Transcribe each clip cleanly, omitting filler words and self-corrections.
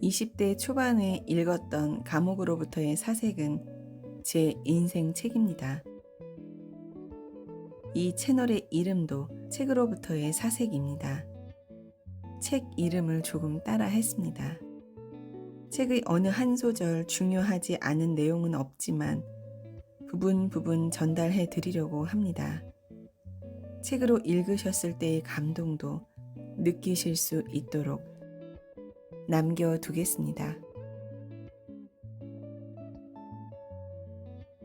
(20대) 초반에 읽었던 감옥으로부터의 사색은 제 인생 책입니다. 이 채널의 이름도 책으로부터의 사색입니다. 책 이름을 조금 따라 했습니다. 책의 어느 한 소절 중요하지 않은 내용은 없지만 부분 전달해 드리려고 합니다. 책으로 읽으셨을 때의 감동도 느끼실 수 있도록 남겨두겠습니다.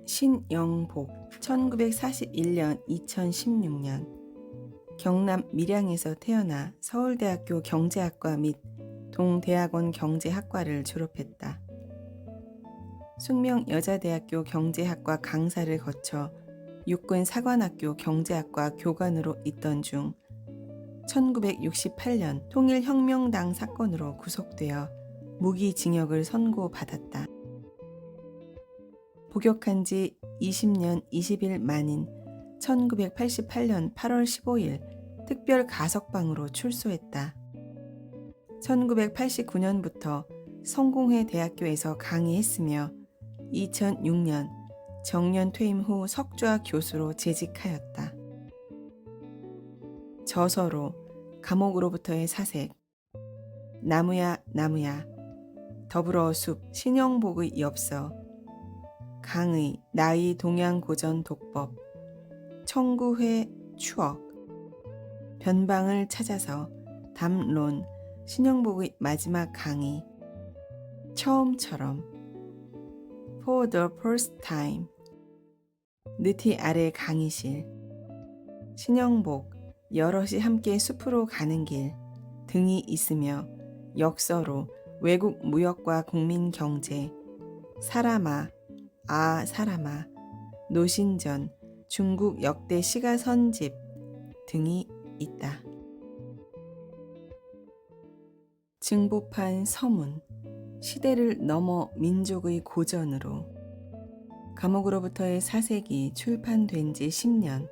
신영복 1941년 2016년 경남 밀양에서 태어나 서울대학교 경제학과 및 동대학원 경제학과를 졸업했다. 숙명여자대학교 경제학과 강사를 거쳐 육군사관학교 경제학과 교관으로 있던 중 1968년 통일혁명당 사건으로 구속되어 무기징역을 선고받았다. 복역한 지 20년 20일 만인 1988년 8월 15일 특별 가석방으로 출소했다. 1989년부터 성공회 대학교에서 강의했으며 2006년 정년 퇴임 후 석좌 교수로 재직하였다. 저서로 감옥으로부터의 사색, 나무야 나무야, 더불어 숲, 신영복의 엽서, 강의, 나의 동양고전 독법, 청구회 추억, 변방을 찾아서, 담론, 신영복의 마지막 강의, 처음처럼, For the first time, 느티 아래 강의실, 신영복, 여럿이 함께 숲으로 가는 길 등이 있으며 역서로 외국 무역과 국민 경제, 사람아, 아 사람아, 노신전, 중국 역대 시가선집 등이 있다. 증보판 서문, 시대를 넘어 민족의 고전으로 감옥으로부터의 사색이 출판된 지 10년,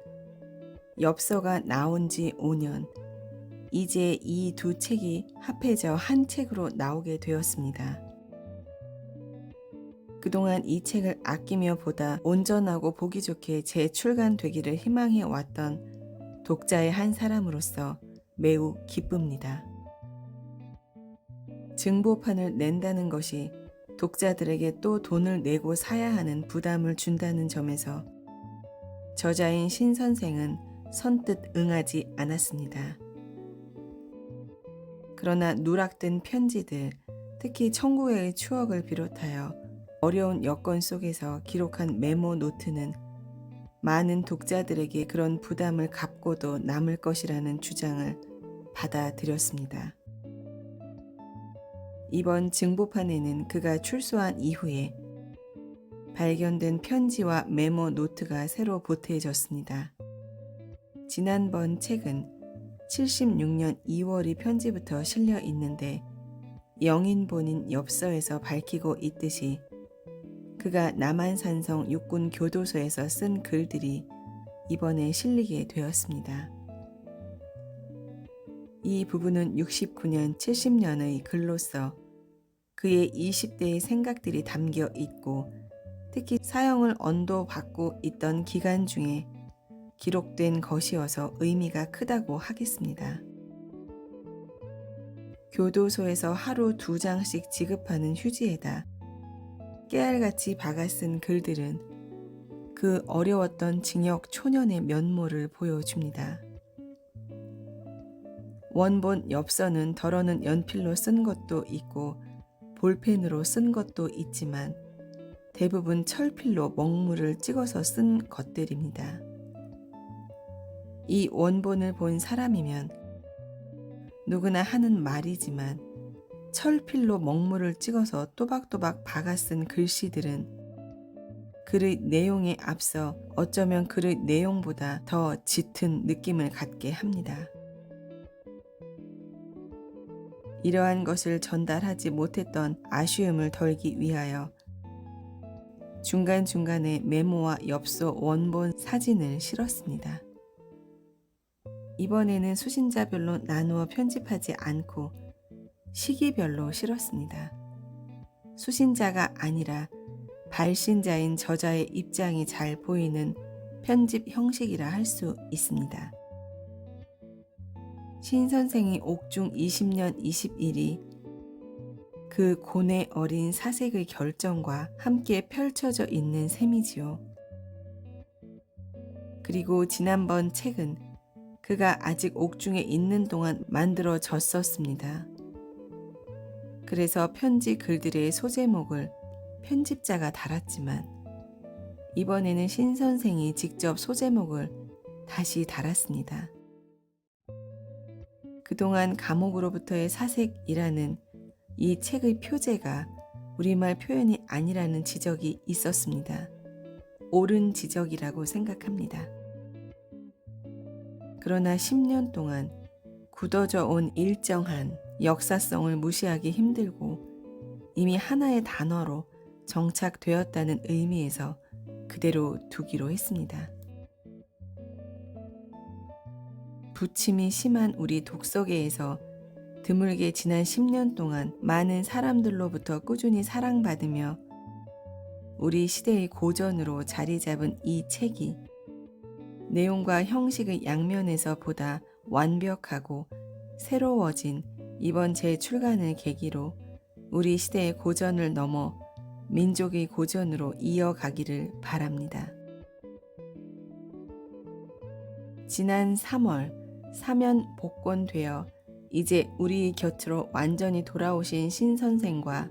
엽서가 나온 지 5년, 이제 이 두 책이 합해져 한 책으로 나오게 되었습니다. 그동안 이 책을 아끼며 보다 온전하고 보기 좋게 재출간되기를 희망해 왔던 독자의 한 사람으로서 매우 기쁩니다. 증보판을 낸다는 것이 독자들에게 또 돈을 내고 사야 하는 부담을 준다는 점에서 저자인 신 선생은 선뜻 응하지 않았습니다. 그러나 누락된 편지들, 특히 청구회의 추억을 비롯하여 어려운 여건 속에서 기록한 메모 노트는 많은 독자들에게 그런 부담을 갚고도 남을 것이라는 주장을 받아들였습니다. 이번 증보판에는 그가 출소한 이후에 발견된 편지와 메모 노트가 새로 보태졌습니다. 지난번 책은 76년 2월이 편지부터 실려 있는데 영인본인 엽서에서 밝히고 있듯이 그가 남한산성 육군교도소에서 쓴 글들이 이번에 실리게 되었습니다. 이 부분은 69년, 70년의 글로서 그의 20대의 생각들이 담겨 있고 특히 사형을 언도받고 있던 기간 중에 기록된 것이어서 의미가 크다고 하겠습니다. 교도소에서 하루 2장씩 지급하는 휴지에다 깨알같이 박아 쓴 글들은 그 어려웠던 징역 초년의 면모를 보여줍니다. 원본 엽서는 덜어는 연필로 쓴 것도 있고 볼펜으로 쓴 것도 있지만 대부분 철필로 먹물을 찍어서 쓴 것들입니다. 이 원본을 본 사람이면 누구나 하는 말이지만 철필로 먹물을 찍어서 또박또박 박아 쓴 글씨들은 글의 내용에 앞서 어쩌면 글의 내용보다 더 짙은 느낌을 갖게 합니다. 이러한 것을 전달하지 못했던 아쉬움을 덜기 위하여 중간중간에 메모와 엽서 원본 사진을 실었습니다. 이번에는 수신자별로 나누어 편집하지 않고 시기별로 실었습니다. 수신자가 아니라 발신자인 저자의 입장이 잘 보이는 편집 형식이라 할 수 있습니다. 신 선생이 옥중 20년 20일이 그 고뇌 어린 사색의 결정과 함께 펼쳐져 있는 셈이지요. 그리고 지난번 책은 그가 아직 옥중에 있는 동안 만들어졌었습니다. 그래서 편지 글들의 소제목을 편집자가 달았지만 이번에는 신 선생이 직접 소제목을 다시 달았습니다. 그동안 감옥으로부터의 사색이라는 이 책의 표제가 우리말 표현이 아니라는 지적이 있었습니다. 옳은 지적이라고 생각합니다. 그러나 10년 동안 굳어져 온 일정한 역사성을 무시하기 힘들고 이미 하나의 단어로 정착되었다는 의미에서 그대로 두기로 했습니다. 부침이 심한 우리 독서계에서 드물게 지난 10년 동안 많은 사람들로부터 꾸준히 사랑받으며 우리 시대의 고전으로 자리 잡은 이 책이 내용과 형식의 양면에서 보다 완벽하고 새로워진 이번 재출간을 계기로 우리 시대의 고전을 넘어 민족의 고전으로 이어가기를 바랍니다. 지난 3월 사면 복권되어 이제 우리 곁으로 완전히 돌아오신 신 선생과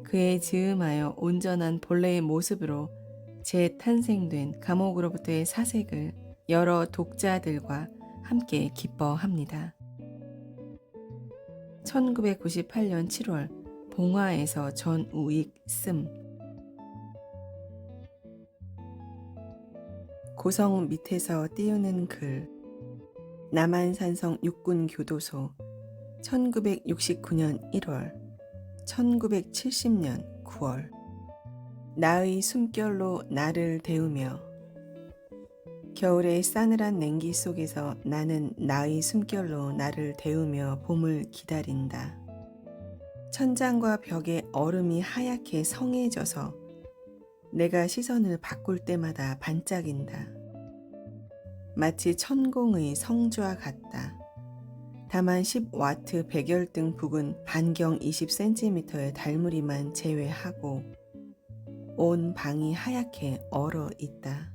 그에 즈음하여 온전한 본래의 모습으로 재탄생된 감옥으로부터의 사색을 여러 독자들과 함께 기뻐합니다. 1998년 7월 봉화에서 전우익 씀. 고성 밑에서 띄우는 글. 남한산성 육군교도소 1969년 1월 1970년 9월 나의 숨결로 나를 데우며 겨울의 싸늘한 냉기 속에서 나는 나의 숨결로 나를 데우며 봄을 기다린다. 천장과 벽에 얼음이 하얗게 성해져서 내가 시선을 바꿀 때마다 반짝인다. 마치 천공의 성주와 같다. 다만 10와트 백열등 부근 반경 20cm의 달무리만 제외하고 온 방이 하얗게 얼어 있다.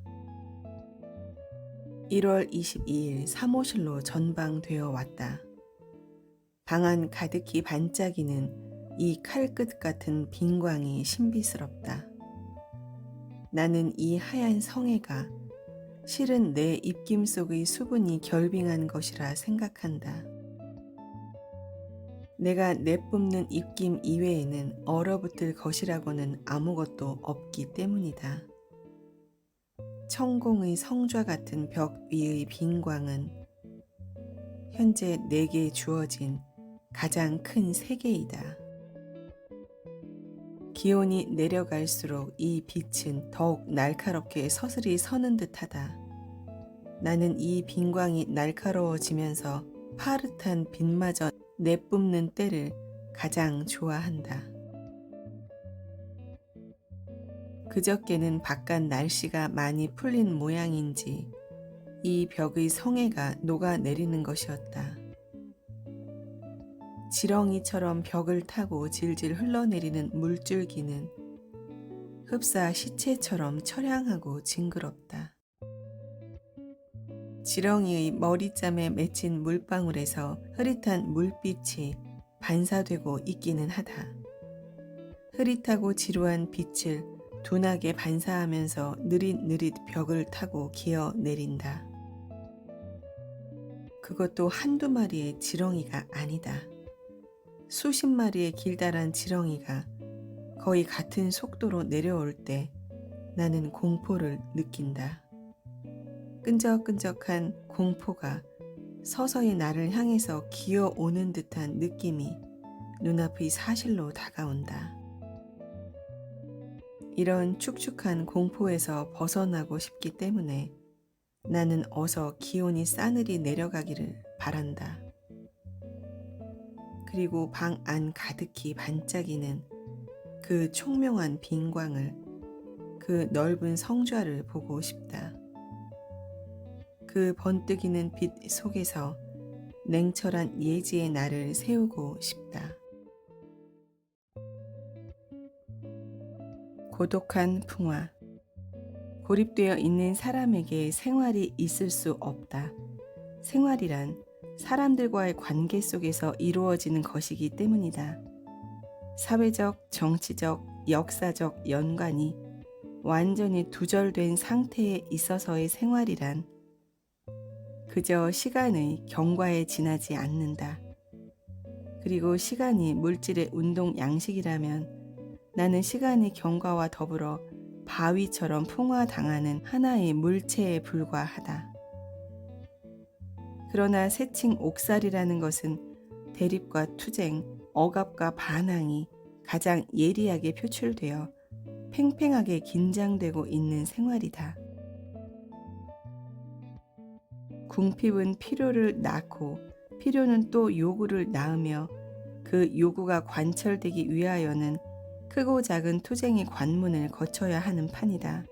1월 22일 사무실로 전방되어 왔다. 방 안 가득히 반짝이는 이 칼끝 같은 빈광이 신비스럽다. 나는 이 하얀 성애가 실은 내 입김 속의 수분이 결빙한 것이라 생각한다. 내가 내뿜는 입김 이외에는 얼어붙을 것이라고는 아무것도 없기 때문이다. 천공의 성좌 같은 벽 위의 빈광은 현재 내게 주어진 가장 큰 세계이다. 기온이 내려갈수록 이 빛은 더욱 날카롭게 서슬이 서는 듯하다. 나는 이 빈광이 날카로워지면서 파릇한 빛마저 내뿜는 때를 가장 좋아한다. 그저께는 바깥 날씨가 많이 풀린 모양인지 이 벽의 성애가 녹아내리는 것이었다. 지렁이처럼 벽을 타고 질질 흘러내리는 물줄기는 흡사 시체처럼 처량하고 징그럽다. 지렁이의 머리잠에 맺힌 물방울에서 흐릿한 물빛이 반사되고 있기는 하다. 흐릿하고 지루한 빛을 둔하게 반사하면서 느릿느릿 벽을 타고 기어 내린다. 그것도 한두 마리의 지렁이가 아니다. 수십 마리의 길다란 지렁이가 거의 같은 속도로 내려올 때 나는 공포를 느낀다. 끈적끈적한 공포가 서서히 나를 향해서 기어오는 듯한 느낌이 눈앞의 사실로 다가온다. 이런 축축한 공포에서 벗어나고 싶기 때문에 나는 어서 기온이 싸늘히 내려가기를 바란다. 그리고 방 안 가득히 반짝이는 그 총명한 빈광을, 그 넓은 성좌를 보고 싶다. 그 번뜩이는 빛 속에서 냉철한 예지의 나를 세우고 싶다. 고독한 풍화. 고립되어 있는 사람에게 생활이 있을 수 없다. 생활이란 사람들과의 관계 속에서 이루어지는 것이기 때문이다. 사회적, 정치적, 역사적 연관이 완전히 두절된 상태에 있어서의 생활이란 그저 시간의 경과에 지나지 않는다. 그리고 시간이 물질의 운동 양식이라면 나는 시간의 경과와 더불어 바위처럼 풍화당하는 하나의 물체에 불과하다. 그러나 세칭 옥살이라는 것은 대립과 투쟁, 억압과 반항이 가장 예리하게 표출되어 팽팽하게 긴장되고 있는 생활이다. 궁핍은 필요를 낳고 필요는 또 요구를 낳으며 그 요구가 관철되기 위하여는 크고 작은 투쟁의 관문을 거쳐야 하는 판이다.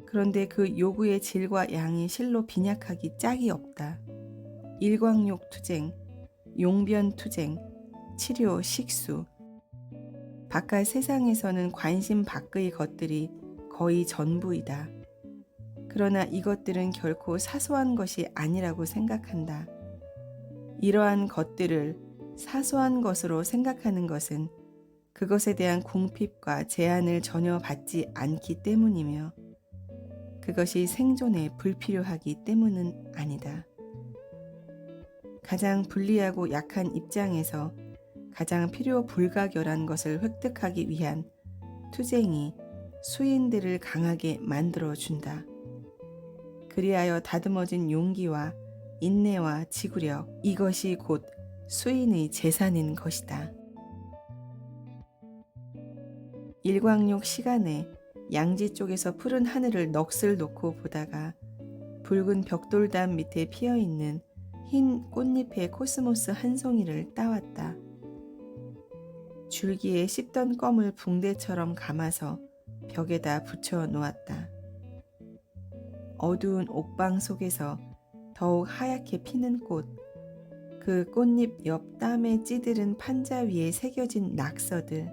그런데 그 요구의 질과 양이 실로 빈약하기 짝이 없다. 일광욕 투쟁, 용변 투쟁, 치료, 식수. 바깥 세상에서는 관심 밖의 것들이 거의 전부이다. 그러나 이것들은 결코 사소한 것이 아니라고 생각한다. 이러한 것들을 사소한 것으로 생각하는 것은 그것에 대한 궁핍과 제한을 전혀 받지 않기 때문이며 그것이 생존에 불필요하기 때문은 아니다. 가장 불리하고 약한 입장에서 가장 필요 불가결한 것을 획득하기 위한 투쟁이 수인들을 강하게 만들어준다. 그리하여 다듬어진 용기와 인내와 지구력, 이것이 곧 수인의 재산인 것이다. 일광욕 시간에 양지 쪽에서 푸른 하늘을 넋을 놓고 보다가 붉은 벽돌담 밑에 피어있는 흰 꽃잎의 코스모스 한 송이를 따왔다. 줄기에 씹던 껌을 붕대처럼 감아서 벽에다 붙여 놓았다. 어두운 옥방 속에서 더욱 하얗게 피는 꽃, 그 꽃잎 옆 땀에 찌들은 판자 위에 새겨진 낙서들,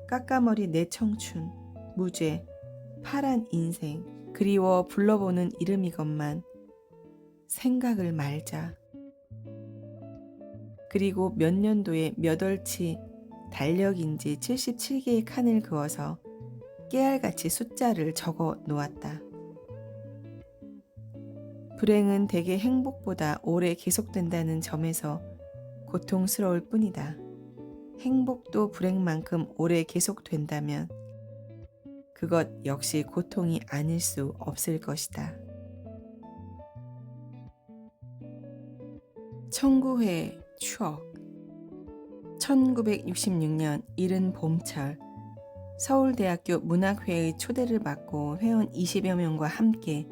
까까머리 내 청춘, 무죄, 파란 인생, 그리워 불러보는 이름이건만 생각을 말자. 그리고 몇 년도에 몇 월치 달력인지 77개의 칸을 그어서 깨알같이 숫자를 적어 놓았다. 불행은 대개 행복보다 오래 계속된다는 점에서 고통스러울 뿐이다. 행복도 불행만큼 오래 계속된다면 그것 역시 고통이 아닐 수 없을 것이다. 청구회 추억. 1966년 이른 봄철 서울대학교 문학회의 초대를 받고 회원 20여 명과 함께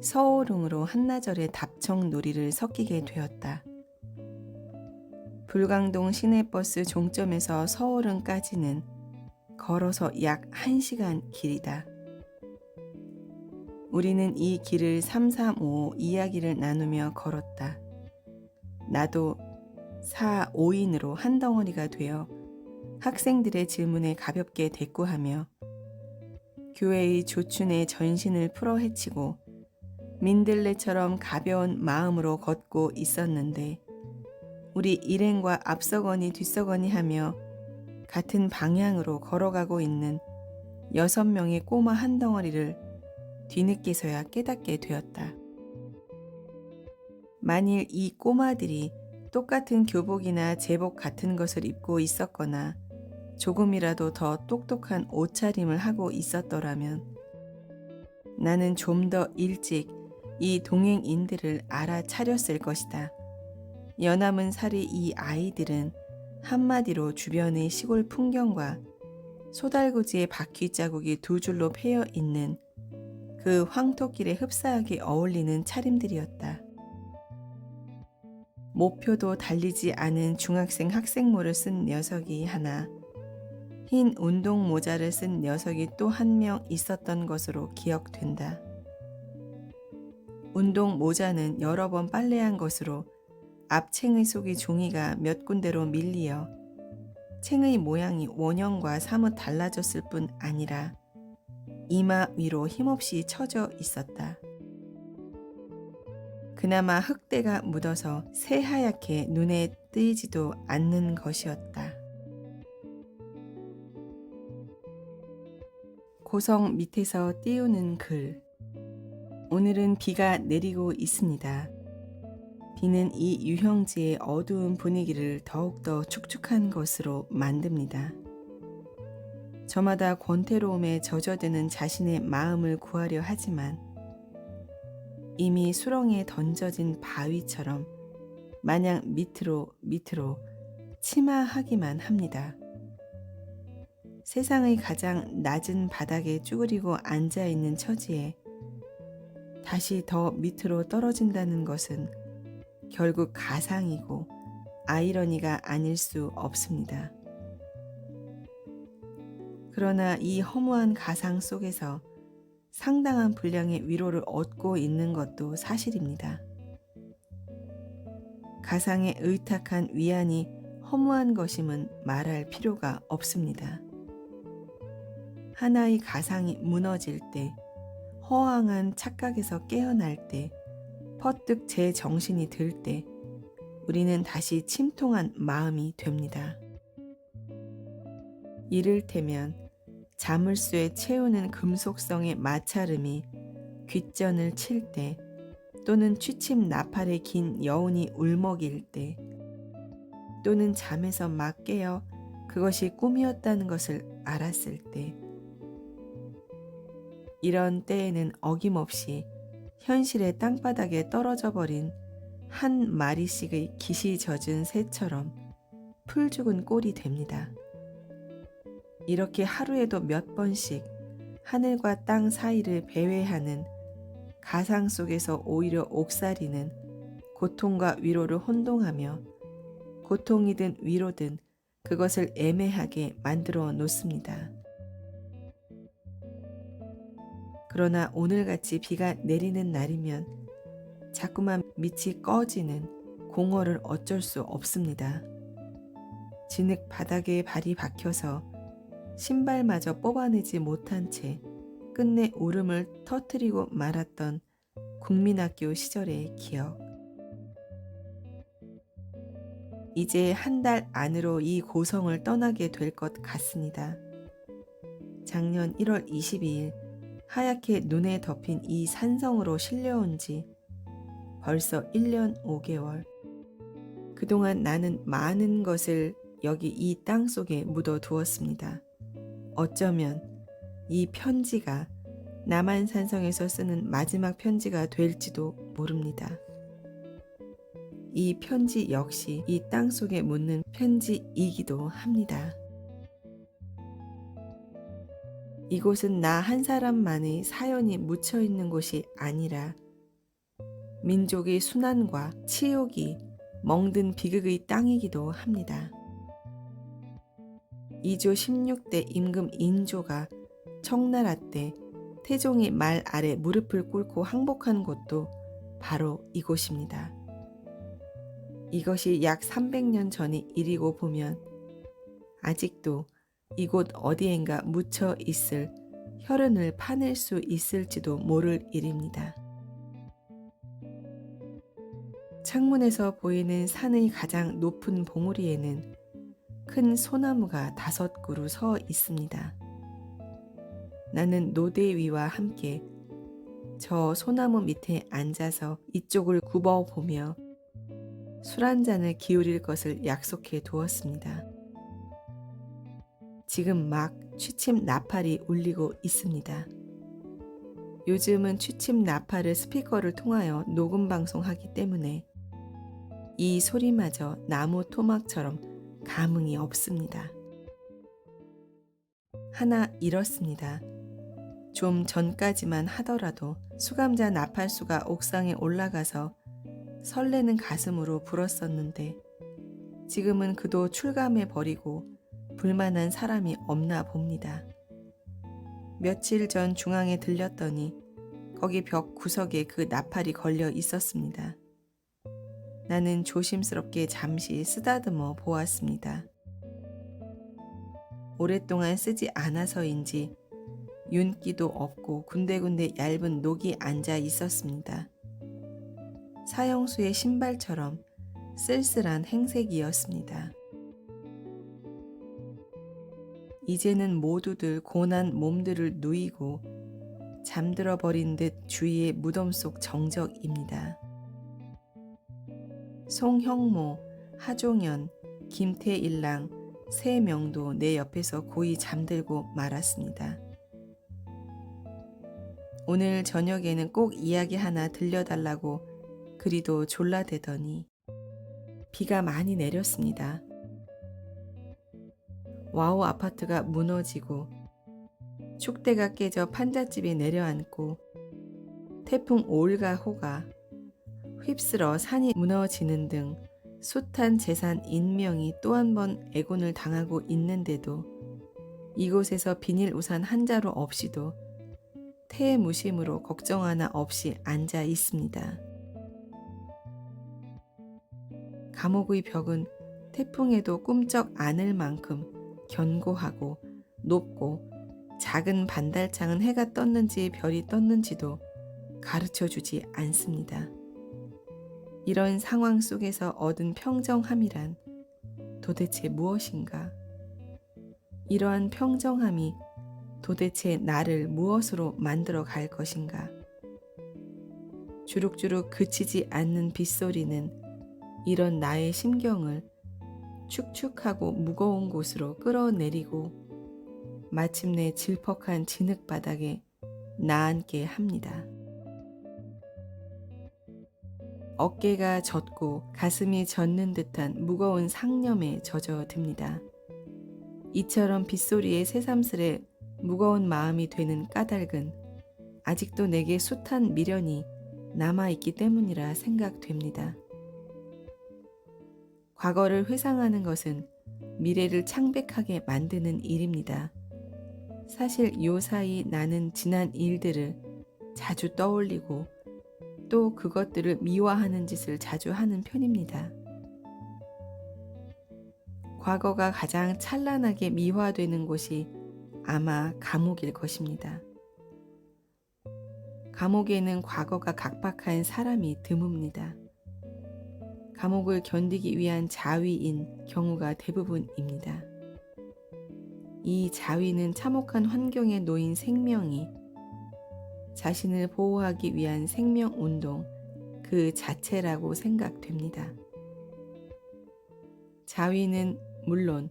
서울흥으로 한나절의 답청놀이를 섞이게 되었다. 불광동 시내버스 종점에서 서울흥까지는 걸어서 약 1시간 길이다. 우리는 이 길을 335 이야기를 나누며 걸었다. 나도 4, 5인으로 한 덩어리가 되어 학생들의 질문에 가볍게 대꾸하며 교회의 조춘에 전신을 풀어 헤치고 민들레처럼 가벼운 마음으로 걷고 있었는데 우리 일행과 앞서거니 뒤서거니 하며 같은 방향으로 걸어가고 있는 6명의 꼬마 한 덩어리를 뒤늦게서야 깨닫게 되었다. 만일 이 꼬마들이 똑같은 교복이나 제복 같은 것을 입고 있었거나 조금이라도 더 똑똑한 옷차림을 하고 있었더라면 나는 좀 더 일찍 이 동행인들을 알아차렸을 것이다. 연함은 살이 이 아이들은 한마디로 주변의 시골 풍경과 소달구지의 바퀴 자국이 두 줄로 패여 있는 그 황토길에 흡사하게 어울리는 차림들이었다. 모표도 달리지 않은 중학생 학생모를 쓴 녀석이 하나, 흰 운동 모자를 쓴 녀석이 또 한 명 있었던 것으로 기억된다. 운동 모자는 여러 번 빨래한 것으로 앞 챙의 속의 종이가 몇 군데로 밀리어 챙의 모양이 원형과 사뭇 달라졌을 뿐 아니라 이마 위로 힘없이 처져 있었다. 그나마 흙대가 묻어서 새하얗게 눈에 띄지도 않는 것이었다. 고성 밑에서 띄우는 글. 오늘은 비가 내리고 있습니다. 비는 이 유형지의 어두운 분위기를 더욱더 축축한 것으로 만듭니다. 저마다 권태로움에 젖어드는 자신의 마음을 구하려 하지만 이미 수렁에 던져진 바위처럼 마냥 밑으로 침하하기만 합니다. 세상의 가장 낮은 바닥에 쭈그리고 앉아있는 처지에 다시 더 밑으로 떨어진다는 것은 결국 가상이고 아이러니가 아닐 수 없습니다. 그러나 이 허무한 가상 속에서 상당한 분량의 위로를 얻고 있는 것도 사실입니다. 가상에 의탁한 위안이 허무한 것임은 말할 필요가 없습니다. 하나의 가상이 무너질 때, 허황한 착각에서 깨어날 때, 퍼뜩 제 정신이 들 때, 우리는 다시 침통한 마음이 됩니다. 이를테면 자물쇠에 채우는 금속성의 마찰음이 귓전을 칠 때, 또는 취침 나팔에 긴 여운이 울먹일 때, 또는 잠에서 막 깨어 그것이 꿈이었다는 것을 알았을 때, 이런 때에는 어김없이 현실의 땅바닥에 떨어져 버린 한 마리씩의 기시 젖은 새처럼 풀 죽은 꼴이 됩니다. 이렇게 하루에도 몇 번씩 하늘과 땅 사이를 배회하는 가상 속에서 오히려 옥살이는 고통과 위로를 혼동하며 고통이든 위로든 그것을 애매하게 만들어 놓습니다. 그러나 오늘같이 비가 내리는 날이면 자꾸만 밑이 꺼지는 공허를 어쩔 수 없습니다. 진흙 바닥에 발이 박혀서 신발마저 뽑아내지 못한 채 끝내 울음을 터뜨리고 말았던 국민학교 시절의 기억. 이제 한 달 안으로 이 고성을 떠나게 될 것 같습니다. 작년 1월 22일 하얗게 눈에 덮인 이 산성으로 실려온 지 벌써 1년 5개월. 그동안 나는 많은 것을 여기 이 땅 속에 묻어두었습니다. 어쩌면 이 편지가 남한산성에서 쓰는 마지막 편지가 될지도 모릅니다. 이 편지 역시 이 땅 속에 묻는 편지이기도 합니다. 이곳은 나 한 사람만의 사연이 묻혀 있는 곳이 아니라 민족의 순환과 치욕이 멍든 비극의 땅이기도 합니다. 이조 16대 임금 인조가 청나라 때 태종이 말 아래 무릎을 꿇고 항복한 곳도 바로 이곳입니다. 이것이 약 300년 전의 일이고 보면 아직도 이곳 어디엔가 묻혀 있을 혈흔을 파낼 수 있을지도 모를 일입니다. 창문에서 보이는 산의 가장 높은 봉우리에는 큰 소나무가 5그루 서 있습니다. 나는 노대 위와 함께 저 소나무 밑에 앉아서 이쪽을 굽어보며 술 한 잔을 기울일 것을 약속해 두었습니다. 지금 막 취침 나팔이 울리고 있습니다. 요즘은 취침 나팔을 스피커를 통하여 녹음 방송하기 때문에 이 소리마저 나무 토막처럼 감흥이 없습니다. 하나 잃었습니다. 좀 전까지만 하더라도 수감자 나팔수가 옥상에 올라가서 설레는 가슴으로 불었었는데 지금은 그도 출감해버리고 불만한 사람이 없나 봅니다. 며칠 전 중앙에 들렸더니 거기 벽 구석에 그 나팔이 걸려 있었습니다. 나는 조심스럽게 잠시 쓰다듬어 보았습니다. 오랫동안 쓰지 않아서인지 윤기도 없고 군데군데 얇은 녹이 앉아 있었습니다. 사형수의 신발처럼 쓸쓸한 행색이었습니다. 이제는 모두들 고난 몸들을 누이고 잠들어 버린 듯 주위의 무덤 속 정적입니다. 송형모, 하종현, 김태일랑 3명도 내 옆에서 고이 잠들고 말았습니다. 오늘 저녁에는 꼭 이야기 하나 들려달라고 그리도 졸라대더니 비가 많이 내렸습니다. 와우 아파트가 무너지고 축대가 깨져 판잣집이 내려앉고 태풍 올가호가 휩쓸어 산이 무너지는 등 숱한 재산 인명이 또 한 번 애곤을 당하고 있는데도 이곳에서 비닐 우산 한 자루 없이도 태무심으로 걱정 하나 없이 앉아 있습니다. 감옥의 벽은 태풍에도 꿈쩍 않을 만큼 견고하고 높고 작은 반달창은 해가 떴는지 별이 떴는지도 가르쳐주지 않습니다. 이런 상황 속에서 얻은 평정함이란 도대체 무엇인가? 이러한 평정함이 도대체 나를 무엇으로 만들어 갈 것인가? 주룩주룩 그치지 않는 빗소리는 이런 나의 심경을 축축하고 무거운 곳으로 끌어내리고 마침내 질퍽한 진흙바닥에 나앉게 합니다. 어깨가 젖고 가슴이 젖는 듯한 무거운 상념에 젖어듭니다. 이처럼 빗소리에 새삼스레 무거운 마음이 되는 까닭은 아직도 내게 숱한 미련이 남아있기 때문이라 생각됩니다. 과거를 회상하는 것은 미래를 창백하게 만드는 일입니다. 사실 요사이 나는 지난 일들을 자주 떠올리고 또 그것들을 미화하는 짓을 자주 하는 편입니다. 과거가 가장 찬란하게 미화되는 곳이 아마 감옥일 것입니다. 감옥에는 과거가 각박한 사람이 드뭅니다. 감옥을 견디기 위한 자위인 경우가 대부분입니다. 이 자위는 참혹한 환경에 놓인 생명이 자신을 보호하기 위한 생명운동 그 자체라고 생각됩니다. 자위는 물론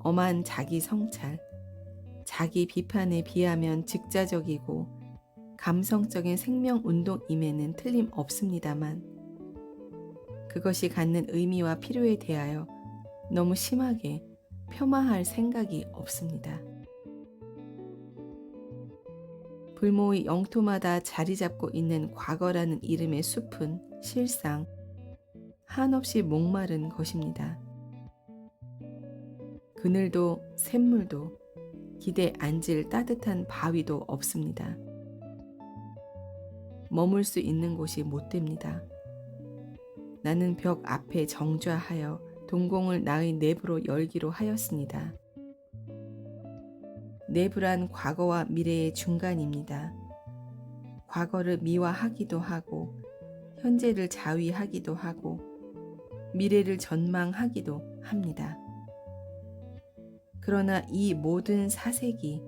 엄한 자기 성찰, 자기 비판에 비하면 즉자적이고 감성적인 생명운동임에는 틀림없습니다만 그것이 갖는 의미와 필요에 대하여 너무 심하게 폄하할 생각이 없습니다. 불모의 영토마다 자리 잡고 있는 과거라는 이름의 숲은 실상 한없이 목마른 것입니다. 그늘도 샘물도 기대 앉을 따뜻한 바위도 없습니다. 머물 수 있는 곳이 못 됩니다. 나는 벽 앞에 정좌하여 동공을 나의 내부로 열기로 하였습니다. 내부란 과거와 미래의 중간입니다. 과거를 미화하기도 하고 현재를 자위하기도 하고 미래를 전망하기도 합니다. 그러나 이 모든 사색이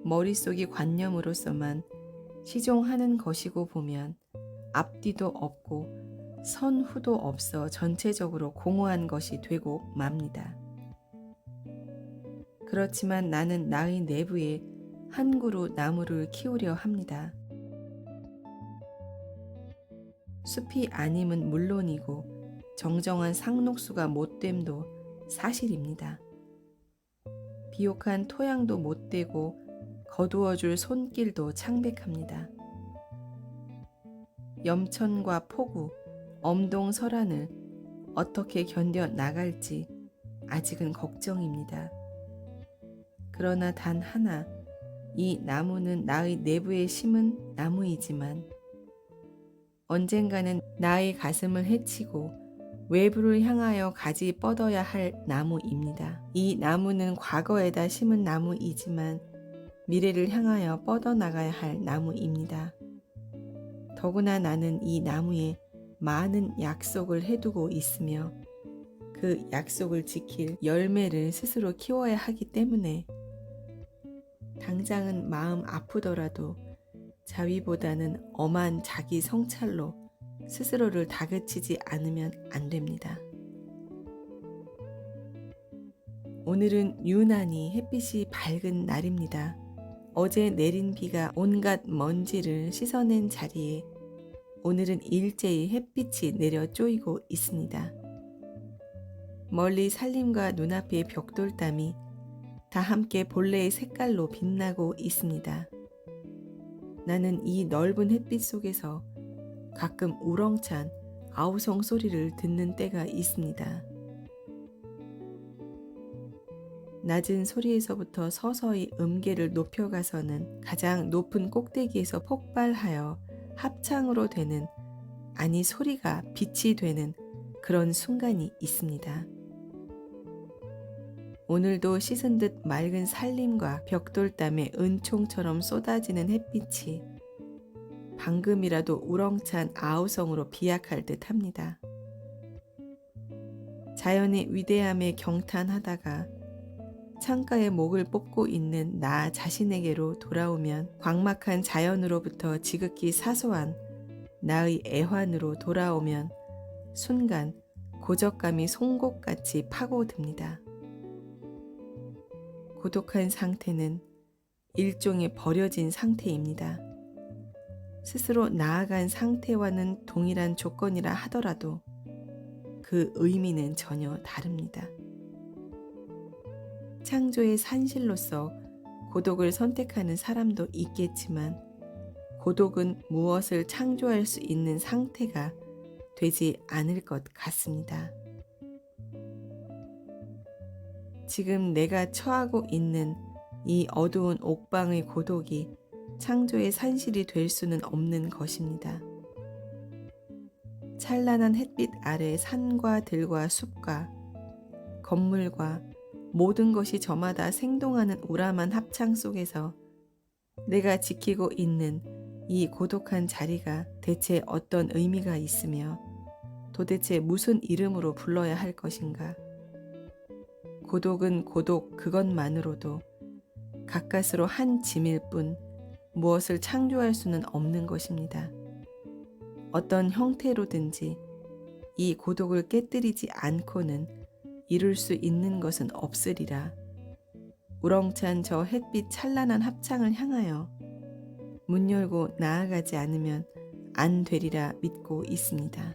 머릿속의 관념으로서만 시종하는 것이고 보면 앞뒤도 없고 선후도 없어 전체적으로 공허한 것이 되고 맙니다. 그렇지만 나는 나의 내부에 한 그루 나무를 키우려 합니다. 숲이 아님은 물론이고 정정한 상록수가 못됨도 사실입니다. 비옥한 토양도 못되고 거두어줄 손길도 창백합니다. 염천과 폭우, 엄동설한을 어떻게 견뎌 나갈지 아직은 걱정입니다. 그러나 단 하나, 이 나무는 나의 내부에 심은 나무이지만 언젠가는 나의 가슴을 헤치고 외부를 향하여 가지 뻗어야 할 나무입니다. 이 나무는 과거에다 심은 나무이지만 미래를 향하여 뻗어나가야 할 나무입니다. 더구나 나는 이 나무에 많은 약속을 해두고 있으며 그 약속을 지킬 열매를 스스로 키워야 하기 때문에 당장은 마음 아프더라도 자위보다는 엄한 자기 성찰로 스스로를 다그치지 않으면 안 됩니다. 오늘은 유난히 햇빛이 밝은 날입니다. 어제 내린 비가 온갖 먼지를 씻어낸 자리에 오늘은 일제히 햇빛이 내려 쪼이고 있습니다. 멀리 산림과 눈앞의 벽돌담이 다 함께 본래의 색깔로 빛나고 있습니다. 나는 이 넓은 햇빛 속에서 가끔 우렁찬 아우성 소리를 듣는 때가 있습니다. 낮은 소리에서부터 서서히 음계를 높여가서는 가장 높은 꼭대기에서 폭발하여 합창으로 되는, 아니 소리가 빛이 되는 그런 순간이 있습니다. 오늘도 씻은 듯 맑은 산림과 벽돌담에 은총처럼 쏟아지는 햇빛이 방금이라도 우렁찬 아우성으로 비약할 듯 합니다. 자연의 위대함에 경탄하다가 창가에 목을 뽑고 있는 나 자신에게로 돌아오면 광막한 자연으로부터 지극히 사소한 나의 애환으로 돌아오면 순간 고적감이 송곳같이 파고듭니다. 고독한 상태는 일종의 버려진 상태입니다. 스스로 나아간 상태와는 동일한 조건이라 하더라도 그 의미는 전혀 다릅니다. 창조의 산실로서 고독을 선택하는 사람도 있겠지만 고독은 무엇을 창조할 수 있는 상태가 되지 않을 것 같습니다. 지금 내가 처하고 있는 이 어두운 옥방의 고독이 창조의 산실이 될 수는 없는 것입니다. 찬란한 햇빛 아래 산과 들과 숲과 건물과 모든 것이 저마다 생동하는 우람한 합창 속에서 내가 지키고 있는 이 고독한 자리가 대체 어떤 의미가 있으며 도대체 무슨 이름으로 불러야 할 것인가? 고독은 고독 그것만으로도 가까스로 한 짐일 뿐 무엇을 창조할 수는 없는 것입니다. 어떤 형태로든지 이 고독을 깨뜨리지 않고는 이룰 수 있는 것은 없으리라. 우렁찬 저 햇빛 찬란한 합창을 향하여 문 열고 나아가지 않으면 안 되리라 믿고 있습니다.